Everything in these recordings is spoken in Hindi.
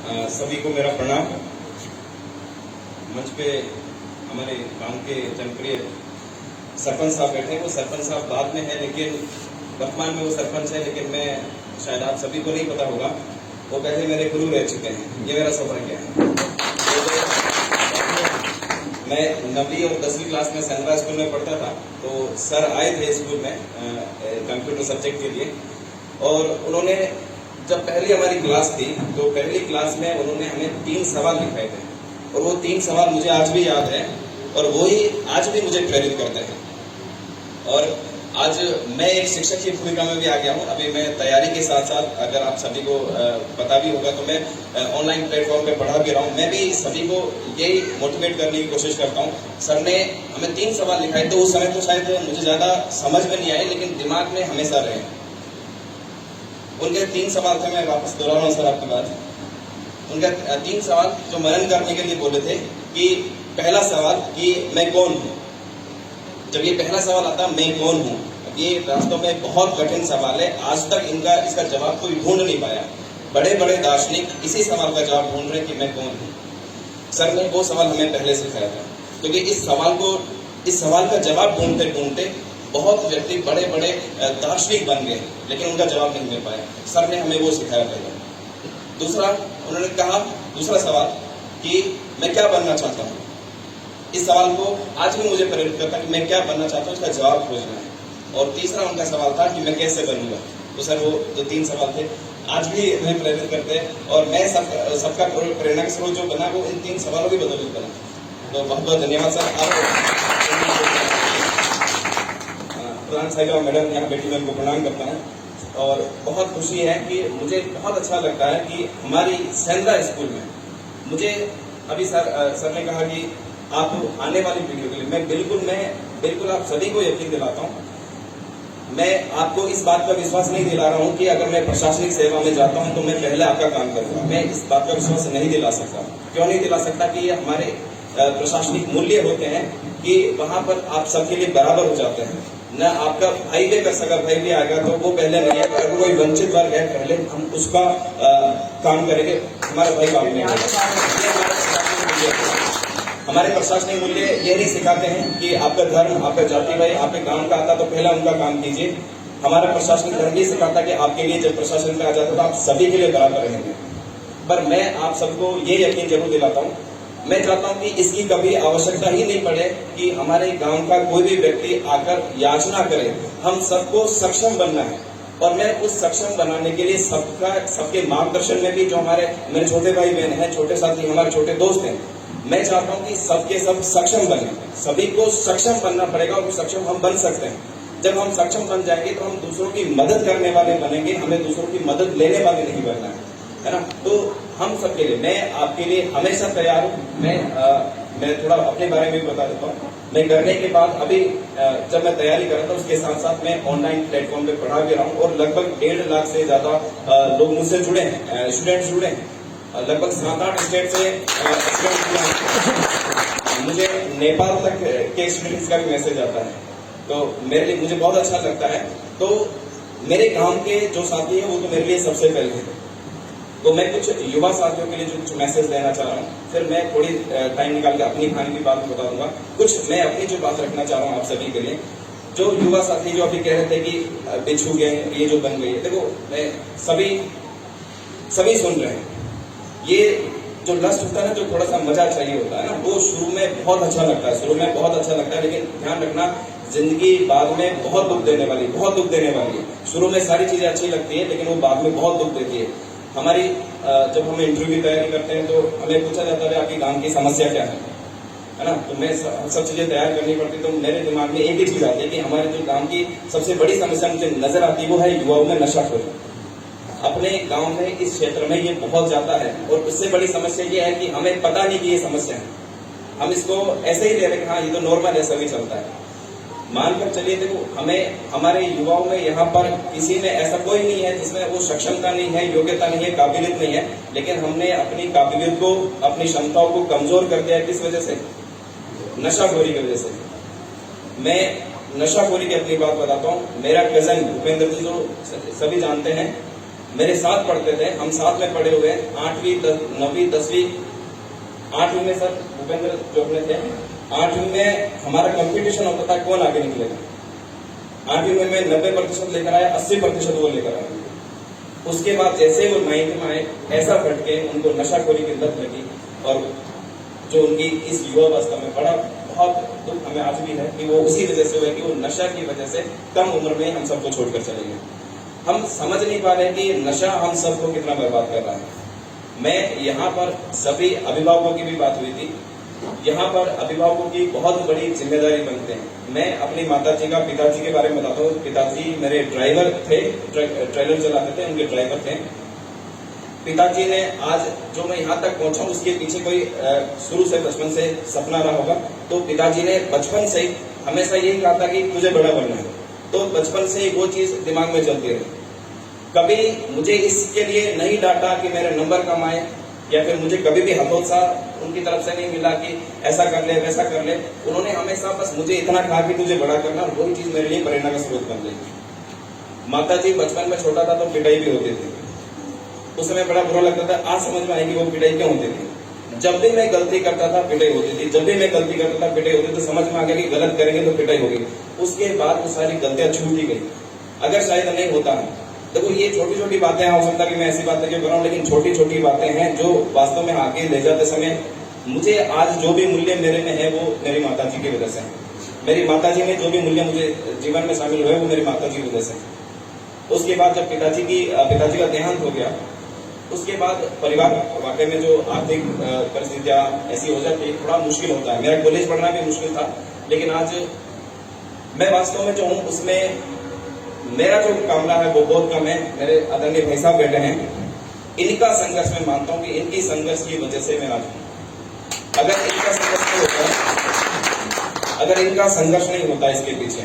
सभी को मेरा प्रणाम। मंच पे हमारे गांव के जनप्रिय सरपंच साहब बैठे हैं। वो सरपंच साहब बाद में है, लेकिन वर्तमान में वो सरपंच है, लेकिन मैं शायद आप सभी को नहीं पता होगा, वो पहले मेरे गुरु रह चुके हैं। ये मेरा सौभाग्य है। मैं 9वीं और 10वीं क्लास में सनरा स्कूल में पढ़ता था, तो सर आए थे स्कूल में कंप्यूटर सब्जेक्ट के लिए, और उन्होंने जब पहली हमारी क्लास थी तो पहली क्लास में उन्होंने हमें 3 सवाल लिखाए थे, और वो 3 सवाल मुझे आज भी याद है, और वो ही आज भी मुझे प्रेरित करते हैं। और आज मैं एक शिक्षक की भूमिका में भी आ गया हूँ। अभी मैं तैयारी के साथ साथ, अगर आप सभी को पता भी होगा, तो मैं ऑनलाइन प्लेटफॉर्म पे पढ़ा भी रहा हूँ। मैं भी सभी को यही मोटिवेट करने की कोशिश करता हूँ। सर ने हमें 3 सवाल लिखाए थे। उस समय तो शायद मुझे ज़्यादा समझ में नहीं आए, लेकिन दिमाग में हमेशा रहे। उनके 3 सवाल थे, मैं वापस दोहरा रहा हूँ सर आपकी बात। उनके 3 सवाल जो मनन करने के लिए बोले थे कि पहला सवाल कि मैं कौन हूँ। जब ये पहला सवाल आता मैं कौन हूँ, ये वास्तव में बहुत कठिन सवाल है। आज तक इसका जवाब कोई ढूंढ नहीं पाया। बड़े बड़े दार्शनिक इसी सवाल का जवाब ढूंढ रहे कि मैं कौन हूँ। सर ने वो सवाल हमें पहले सिखाया था, क्योंकि इस सवाल का जवाब ढूंढते ढूंढते बहुत व्यक्ति बड़े बड़े दार्शनिक बन गए, लेकिन उनका जवाब नहीं मिल पाया। सर ने हमें वो सिखाया पहले। दूसरा, उन्होंने कहा दूसरा सवाल कि मैं क्या बनना चाहता हूँ। इस सवाल को आज भी मुझे प्रेरित करता है कि मैं क्या बनना चाहता हूँ, इसका जवाब खोजना है। और तीसरा उनका सवाल था कि मैं कैसे बनूंगा। तो सर वो जो 3 सवाल थे आज भी हमें प्रेरित करते हैं, और मैं सबका प्रेरणा का स्रोत जो बना वो इन 3 सवालों की बदौलत बना। तो बहुत बहुत धन्यवाद सर। प्रधान साहिबा मैडम यहाँ बैठी, मैं उनको प्रणाम करता हूँ, और बहुत खुशी है कि मुझे बहुत अच्छा लगता है कि हमारी सेंद्रा स्कूल में मुझे अभी सर ने कहा कि आप आने वाली पीढ़ियों के लिए मैं बिल्कुल आप सभी को यकीन दिलाता हूँ। मैं आपको इस बात का विश्वास नहीं दिला रहा हूँ कि अगर मैं प्रशासनिक सेवा में जाता हूँ तो मैं पहले आपका काम करूँगा। मैं इस बात का विश्वास नहीं दिला सकता। क्यों नहीं दिला सकता? कि ये हमारे प्रशासनिक मूल्य होते हैं कि वहाँ पर आप सबके लिए बराबर हो जाते हैं। न आपका भाई भी, अगर सगा भाई भी आएगा तो वो पहले नहीं है। अगर कोई वंचित वर्ग है, पहले हम उसका काम करेंगे, हमारा भाई काम नहीं करेगा। हमारे प्रशासनिक मूल्य ये नहीं सिखाते हैं कि आपका धर्म, आपका जाति भाई आपके गांव का आता तो पहला उनका काम कीजिए। हमारा प्रशासनिक धर्म ये सिखाता कि आपके लिए जब प्रशासन में आ जाता तो आप सभी के लिए बराबर रहेंगे। पर मैं आप सबको ये यकीन जरूर दिलाता हूँ, मैं चाहता हूँ कि इसकी कभी आवश्यकता ही नहीं पड़े कि हमारे गांव का कोई भी व्यक्ति आकर याचना करे। हम सबको सक्षम बनना है, और मैं उस सक्षम बनाने के लिए सबके मार्गदर्शन में भी, जो मेरे छोटे भाई बहन हैं, छोटे साथी, हमारे छोटे दोस्त हैं, मैं चाहता हूं कि सबके सब सक्षम बने। सभी को सक्षम बनना पड़ेगा, और सक्षम हम बन सकते हैं। जब हम सक्षम बन जाएंगे तो हम दूसरों की मदद करने वाले बनेंगे। हमें दूसरों की मदद लेने वाले नहीं बनना है ना। तो हम सबके लिए, मैं आपके लिए हमेशा तैयार हूँ। मैं थोड़ा अपने बारे में भी बता देता हूँ। मैं करने के बाद अभी जब मैं तैयारी कर रहा था, उसके साथ साथ मैं ऑनलाइन प्लेटफॉर्म पे पढ़ा भी रहा हूँ, और लगभग 1.5 लाख से ज्यादा लोग मुझसे जुड़े हैं, स्टूडेंट जुड़े हैं। लगभग 7-8 स्टेट से मुझे नेपाल तक के स्टूडेंट्स का भी मैसेज आता है, तो मेरे लिए मुझे बहुत अच्छा लगता है। तो मेरे गांव के जो साथी हैं वो तो मेरे लिए सबसे पहले हैं। तो मैं कुछ युवा साथियों के लिए जो मैसेज देना चाह रहा हूँ, फिर मैं थोड़ी टाइम निकाल के अपनी कहानी की बात बता दूंगा। कुछ मैं अपनी जो बात रखना चाह रहा हूँ आप सभी के लिए। जो युवा साथी जो अभी कह रहे थे कि बिछू गए, ये जो बन गई है, देखो मैं सभी सुन रहे हैं। ये जो लस्ट होता है ना, जो थोड़ा सा मजा चाहिए होता है ना, वो शुरू में बहुत अच्छा लगता है, लेकिन ध्यान रखना, जिंदगी बाद में बहुत दुख देने वाली है। शुरू में सारी चीजें अच्छी लगती है, लेकिन वो बाद में बहुत दुख देती है। हमारी जब हम इंटरव्यू की तैयारी करते हैं तो हमें पूछा जाता है आपकी गांव की समस्या क्या है ना। तो मैं सब चीजें तैयार करनी पड़ती, तो मेरे दिमाग में एक ही चीज आती है कि हमारे जो गांव की सबसे बड़ी समस्या मुझे नजर आती है वो है युवाओं में नशाखोरी। अपने गांव में, इस क्षेत्र में ये बहुत ज्यादा है, और उससे बड़ी समस्या ये है कि हमें पता नहीं कि ये समस्या है। हम इसको ऐसे ही ले रहे हैं कि हाँ ये तो नॉर्मल है, सभी चलता है। मानकर चलिए, देखो हमारे युवाओं में यहाँ पर किसी में ऐसा कोई नहीं है जिसमें वो सक्षमता नहीं है, योग्यता नहीं है, काबिलियत नहीं है, लेकिन हमने अपनी काबिलियत को, अपनी क्षमताओं को कमजोर कर दिया है। किस वजह से? नशाखोरी की वजह से। मैं नशाखोरी की अपनी बात बताता हूँ। मेरा कजन भूपेंद्र जी, जो सभी जानते हैं, मेरे साथ पढ़ते थे, हम साथ में पढ़े हुए, 8वीं 9वीं 10वीं। 8वीं में सर भूपेंद्र जो अपने थे, 8वीं में हमारा कंपटीशन होता था कौन आगे निकलेगा। 8वीं में मैं 90% लेकर आया, 80% वो लेकर आया। उसके बाद जैसे वो 9th में आए, ऐसा भटके, उनको नशाखोरी की लत लगी, और जो उनकी इस युवावस्था में बड़ा बहुत दुख हमें आज भी है कि वो उसी वजह से हुआ कि वो नशा की वजह से कम उम्र में हम सबको छोड़कर चले गए। हम समझ नहीं पा रहे कि नशा हम सबको कितना बर्बाद कर रहा है। मैं यहाँ पर सभी अभिभावकों की भी बात हुई थी, यहाँ पर अभिभावकों की बहुत बड़ी जिम्मेदारी बनते हैं। मैं अपनी माताजी का, पिताजी के बारे में बताता हूँ। पिताजी मेरे ड्राइवर थे, ट्रेलर चलाते थे, उनके ड्राइवर थे। पिताजी ने आज जो मैं यहाँ तक पहुंचा उसके पीछे कोई शुरू से बचपन से सपना रहा होगा। तो पिताजी ने बचपन से ही हमेशा यही कहा था कि तुझे बड़ा बनना है, तो बचपन से ही वो चीज दिमाग में चलती रही। कभी मुझे इसके लिए नहीं डांटा कि मेरे नंबर कम आए, या फिर मुझे कभी भी हतोत्साह उनकी तरफ से नहीं मिला कि ऐसा कर ले वैसा कर ले। उन्होंने हमेशा बस मुझे इतना कहा कि तुझे बड़ा करना, और वही चीज मेरे लिए प्रेरणा का स्रोत बन गई। माताजी बचपन में छोटा था तो पिटाई भी होती थी, उस समय बड़ा बुरा लगता था। आज समझ में आई कि वो पिटाई क्यों होती थी। जब भी मैं गलती करता था पिटाई होती थी, जब भी मैं गलती करता था पिटाई होती, तो समझ में आ गया कि गलत करेंगे तो पिटाई होगी। उसके बाद वो सारी गलतियां छूट ही गई। अगर शायद नहीं होता, देखो ये छोटी छोटी बातें, हो सकता कि मैं ऐसी बातें क्यों कर रहा हूँ, लेकिन छोटी छोटी बातें हैं जो वास्तव में आगे ले जाते समय मुझे आज जो भी मूल्य मेरे में है वो मेरी माताजी की वजह से है। मेरी माताजी ने जो भी मूल्य मुझे जीवन में शामिल हुए वो मेरी माताजी की वजह से। उसके बाद जब पिताजी का देहांत हो गया, उसके बाद परिवार वाकई में जो आर्थिक परिस्थितियां ऐसी हो जाती, थोड़ा मुश्किल होता है। मेरा कॉलेज पढ़ना भी मुश्किल था, लेकिन आज मैं वास्तव में जो हूँ उसमें मेरा जो मुकाबला है वो बहुत कम है। मेरे आदरणीय भाई साहब बैठे हैं, इनका संघर्ष मैं मानता हूँ कि इनकी संघर्ष की वजह से मैं आज हूँ। अगर इनका संघर्ष नहीं होता, अगर इनका संघर्ष नहीं होता इसके पीछे,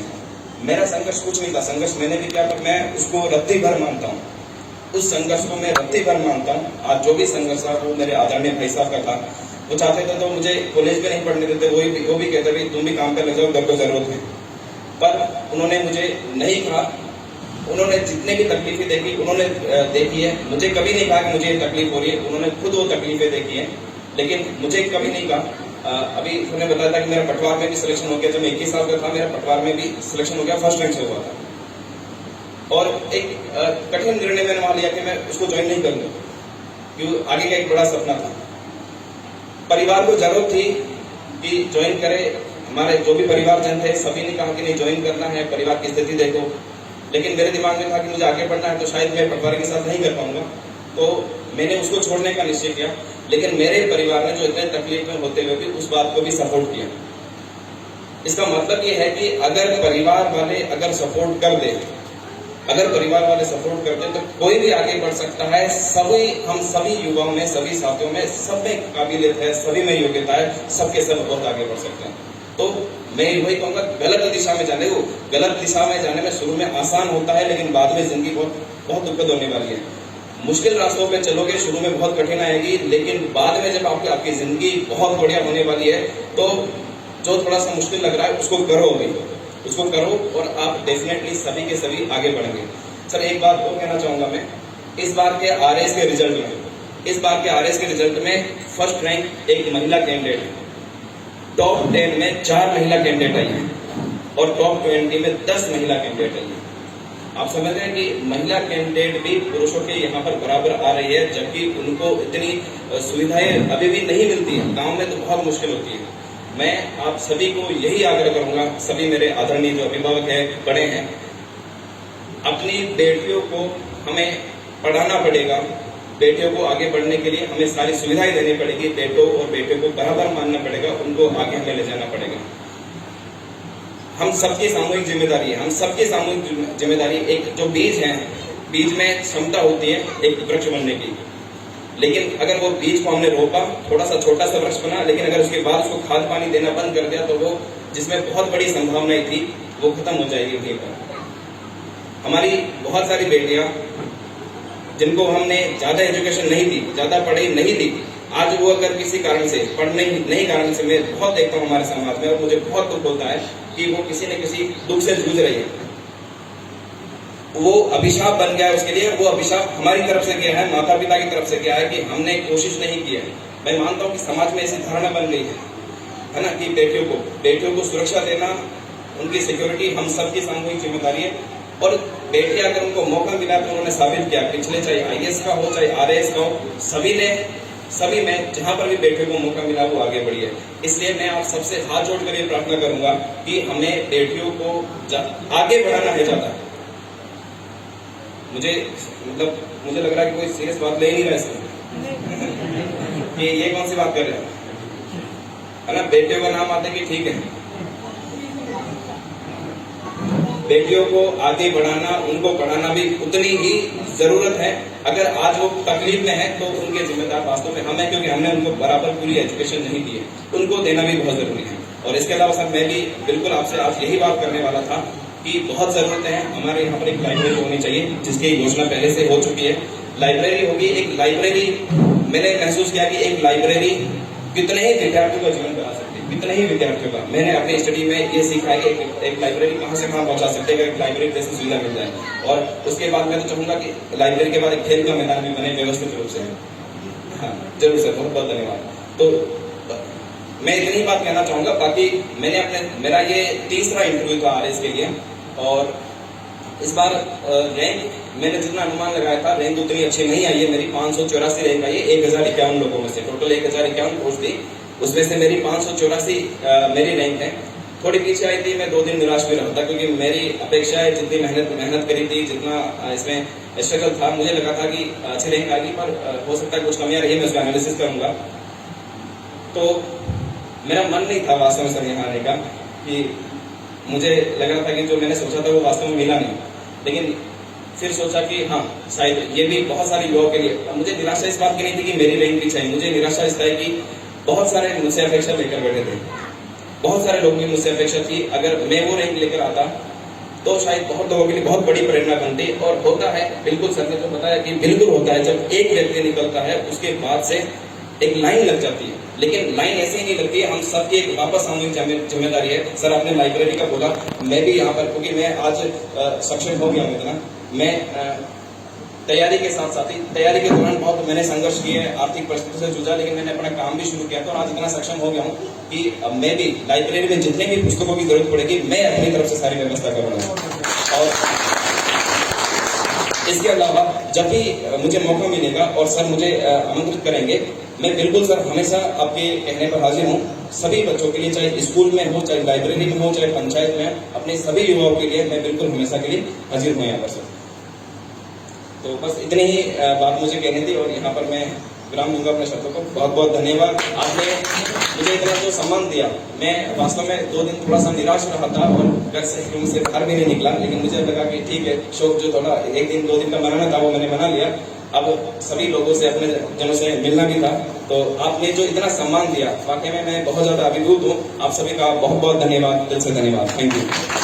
मेरा संघर्ष कुछ नहीं था। संघर्ष मैंने भी किया, पर मैं उसको रत्ती भर मानता हूँ। उस संघर्ष को मैं रत्ती भर मानता हूँ। आज जो भी संघर्ष था वो मेरे आदरणीय भाई साहब का था। वो चाहते थे तो मुझे कॉलेज में नहीं पढ़ने देते, वो भी कहते भाई तुम भी काम पे लग जाओ, घर को जरूरत है। पर उन्होंने मुझे नहीं कहा। उन्होंने जितने भी तकलीफें देखी उन्होंने देखी है। मुझे कभी नहीं कहा कि मुझे ये तकलीफ हो रही है, उन्होंने खुद वो तकलीफें देखी है, लेकिन मुझे कभी नहीं कहा। अभी उन्होंने बताया था कि मेरा पटवार में भी सिलेक्शन हो गया। जब मैं 21 साल का था, मेरा पटवार में भी सिलेक्शन हो गया, फर्स्ट रैंक से हुआ था। और एक कठिन निर्णय मैंने वहां लिया कि मैं उसको ज्वाइन नहीं करूंगा, क्योंकि आगे का एक बड़ा सपना था। परिवार को जरूरत थी कि ज्वाइन करे। हमारे जो भी परिवारजन थे सभी ने कहा कि नहीं ज्वाइन करना है, परिवार की स्थिति देखो। लेकिन मेरे दिमाग में था कि मुझे आगे बढ़ना है, तो शायद मैं पटवारी के साथ नहीं कर पाऊंगा, तो मैंने उसको छोड़ने का निश्चय किया। लेकिन मेरे परिवार ने जो इतने तकलीफ में होते हुए भी उस बात को भी सपोर्ट किया। इसका मतलब ये है कि अगर परिवार वाले अगर सपोर्ट कर दे, अगर परिवार वाले सपोर्ट करते हैं तो कोई भी आगे बढ़ सकता है। हम सभी युवाओं में, सभी साथियों में, सब में काबिलियत है, सभी में योग्यता है, सबके सब बहुत आगे बढ़ सकते हैं। तो मैं वही कहूँगा, गलत दिशा में जाने को, गलत दिशा में जाने में शुरू में आसान होता है, लेकिन बाद में जिंदगी बहुत दुखद होने वाली है। मुश्किल रास्तों पे चलोगे, शुरू में बहुत कठिन आएगी, लेकिन बाद में जब आपकी जिंदगी बहुत बढ़िया होने वाली है, तो जो थोड़ा सा मुश्किल लग रहा है उसको करो, अभी उसको करो, और आप डेफिनेटली सभी के सभी आगे बढ़ेंगे। सर एक बात और कहना चाहूंगा मैं, इस बार के आरएस के रिजल्ट में फर्स्ट रैंक एक महिला कैंडिडेट है। टॉप 10 में 4 महिला कैंडिडेट आई है, और टॉप 20 में 10 महिला कैंडिडेट आई है। आप समझ रहे हैं कि महिला कैंडिडेट भी पुरुषों के यहाँ पर बराबर आ रही है, जबकि उनको इतनी सुविधाएं अभी भी नहीं मिलती है। गांव में तो बहुत मुश्किल होती है। मैं आप सभी को यही आग्रह करूंगा, सभी मेरे आदरणीय जो अभिभावक हैं, बड़े हैं, अपनी बेटियों को हमें पढ़ाना पड़ेगा। बेटियों को आगे बढ़ने के लिए हमें सारी सुविधाएं देनी पड़ेगी। बेटों और बेटियों को बराबर मानना पड़ेगा, उनको आगे हमें ले जाना पड़ेगा। हम सबकी सामूहिक जिम्मेदारी है, हम सबकी सामूहिक जिम्मेदारी। एक जो बीज है, बीज में क्षमता होती है एक वृक्ष बनने की, लेकिन अगर वो बीज को हमने रोपा, थोड़ा सा छोटा सा वृक्ष बना, लेकिन अगर उसके बाद उसको खाद पानी देना बंद कर दिया, तो वो जिसमें बहुत बड़ी संभावनाएं थी वो खत्म हो जाएगी वहीं पर। हमारी बहुत सारी बेटियां जिनको हमने ज्यादा एजुकेशन नहीं दी, ज्यादा पढ़ाई नहीं दी, आज वो अगर किसी कारण से, पढ़ने नहीं कारण से, मैं बहुत देखता हूँ हमारे समाज में, और मुझे बहुत दुख होता है कि वो किसी न किसी दुख से जूझ रही है। वो अभिशाप बन गया है उसके लिए। वो अभिशाप हमारी तरफ से गया है, माता पिता की तरफ से गया है कि हमने कोशिश नहीं की है। मैं मानता हूँ कि समाज में ऐसी धारणा बन गई है ना, कि बेटियों को सुरक्षा देना, उनकी सिक्योरिटी हम सबकी सामूहिक जिम्मेदारी है। और बेटी अगर उनको मौका मिला तो उन्होंने साबित किया, पिछले चाहे IAS का हो चाहे RAS का हो, सभी में जहां पर भी बेटियों को मौका मिला वो आगे बढ़ी है। इसलिए मैं आप सबसे हाथ जोड़कर ये प्रार्थना करूंगा कि हमें बेटियों को आगे बढ़ाना है ज्यादा। मुझे लग रहा है कि कोई सीरियस बात ले नहीं रहा है इसमें कि ये कौन सी बात कर रहे हैं, है ना। बेटियों का नाम आते कि ठीक है, बेटियों को आगे बढ़ाना, उनको पढ़ाना भी उतनी ही जरूरत है। अगर आज वो तकलीफ में है तो उनके जिम्मेदार वास्तव में हम हैं, क्योंकि हमने उनको बराबर पूरी एजुकेशन नहीं दी है, उनको देना भी बहुत जरूरी है। और इसके अलावा सर मैं भी बिल्कुल आपसे आज यही बात करने वाला था कि बहुत जरूरत है, हमारे यहाँ पर एक लाइब्रेरी होनी चाहिए, जिसकी घोषणा पहले से हो चुकी है। लाइब्रेरी होगी, एक लाइब्रेरी, मैंने महसूस किया कि एक लाइब्रेरी कितने ही विद्यार्थियों का जीवन बना सकती है, कितने ही विद्यार्थियों का। मैंने अपनी स्टडी में ये सीखा है कि एक लाइब्रेरी कहाँ से कहाँ पहुंचा सकते हैं, एक लाइब्रेरी जैसी सुविधा मिल जाए। और उसके बाद मैं तो चाहूंगा कि लाइब्रेरी के बाद एक खेल का मैदान भी बने व्यवस्थित रूप से। हाँ जरूर सर, बहुत बहुत धन्यवाद। तो मैं इतनी बात कहना चाहूंगा। बाकी मेरा ये तीसरा इंटरव्यू था RAS के लिए, और इस बार रैंक मैंने जितना अनुमान लगाया था, रैंक उतनी अच्छी नहीं आई है मेरी। 584 रैंक आई है 1051 लोगों में से। टोटल 1051 पोस्ट थी, उसमें से मेरी 584 मेरी रैंक है। थोड़ी पीछे आई थी, मैं 2 दिन निराश भी रहा था, क्योंकि मेरी अपेक्षाएं जितनी मेहनत करी थी, जितना इसमें स्ट्रगल था, मुझे लगा था कि अच्छी रैंक आएगी, पर हो सकता है कुछ कमियां रही, मैं उसका एनालिसिस करूंगा। तो मेरा मन नहीं था वास्तव में सर यहाँ आने का, कि मुझे लग रहा था कि जो मैंने सोचा था वो वास्तव में मिला नहीं। लेकिन फिर सोचा कि हाँ शायद ये भी बहुत सारे युवाओं के लिए। मुझे निराशा इस बात की नहीं थी कि मेरी रैंक भी चाहिए, मुझे निराशा इस तरह की बहुत सारे मुझसे अपेक्षा लेकर बैठे थे, बहुत सारे लोगों की मुझसे अपेक्षा थी। अगर मैं वो रैंक लेकर आता तो शायद बहुत लोगों के लिए बहुत बड़ी प्रेरणा बनती। और होता है, बिल्कुल सर ने तो बताया कि बिल्कुल होता है, जब एक व्यक्ति निकलता है उसके बाद से एक लाइन लग जाती है। लेकिन लाइन ऐसे ही नहीं लगती है, हम सबकी एक वापस सामूहिक जिम्मेदारी है। सर आपने लाइब्रेरी का बोला, मैं भी यहाँ पर, क्योंकि मैं आज सक्षम हो गया हूँ इतना, मैं तैयारी के साथ साथ ही, तैयारी के दौरान बहुत मैंने संघर्ष किए, आर्थिक परिस्थिति से जूझा, लेकिन मैंने अपना काम भी शुरू किया था। और आज इतना सक्षम हो गया हूँ कि मैं भी लाइब्रेरी में जितने भी पुस्तकों की जरूरत पड़ेगी, मैं अपनी तरफ से सारी व्यवस्था करूँगा। और इसके अलावा जब भी मुझे मौका मिलेगा और सर मुझे आमंत्रित करेंगे, मैं बिल्कुल सर हमेशा आपके कहने पर हाजिर हूँ। सभी बच्चों के लिए, चाहे स्कूल में हो, चाहे लाइब्रेरी में हो, चाहे पंचायत में, अपने सभी युवाओं के लिए मैं बिल्कुल हमेशा के लिए हाजिर हूँ यहाँ पर सर। तो बस इतनी ही बात मुझे कहनी थी, और यहाँ पर मैं विराम दूंगा अपने शब्दों को। बहुत बहुत धन्यवाद, आपने मुझे इतना जो सम्मान दिया। मैं वास्तव में 2 दिन थोड़ा सा निराश रहा था और घर से रूम से बाहर भी नहीं निकला, लेकिन मुझे लगा कि ठीक है, शौक जो थोड़ा 1 दिन 2 दिन का मनाना था वो मैंने मना लिया। अब सभी लोगों से, अपने जनों से मिलना भी था। तो आपने जो इतना सम्मान दिया, वाकई में मैं बहुत ज्यादा अभिभूत हूँ। आप सभी का बहुत बहुत धन्यवाद, दिल से धन्यवाद। Thank you.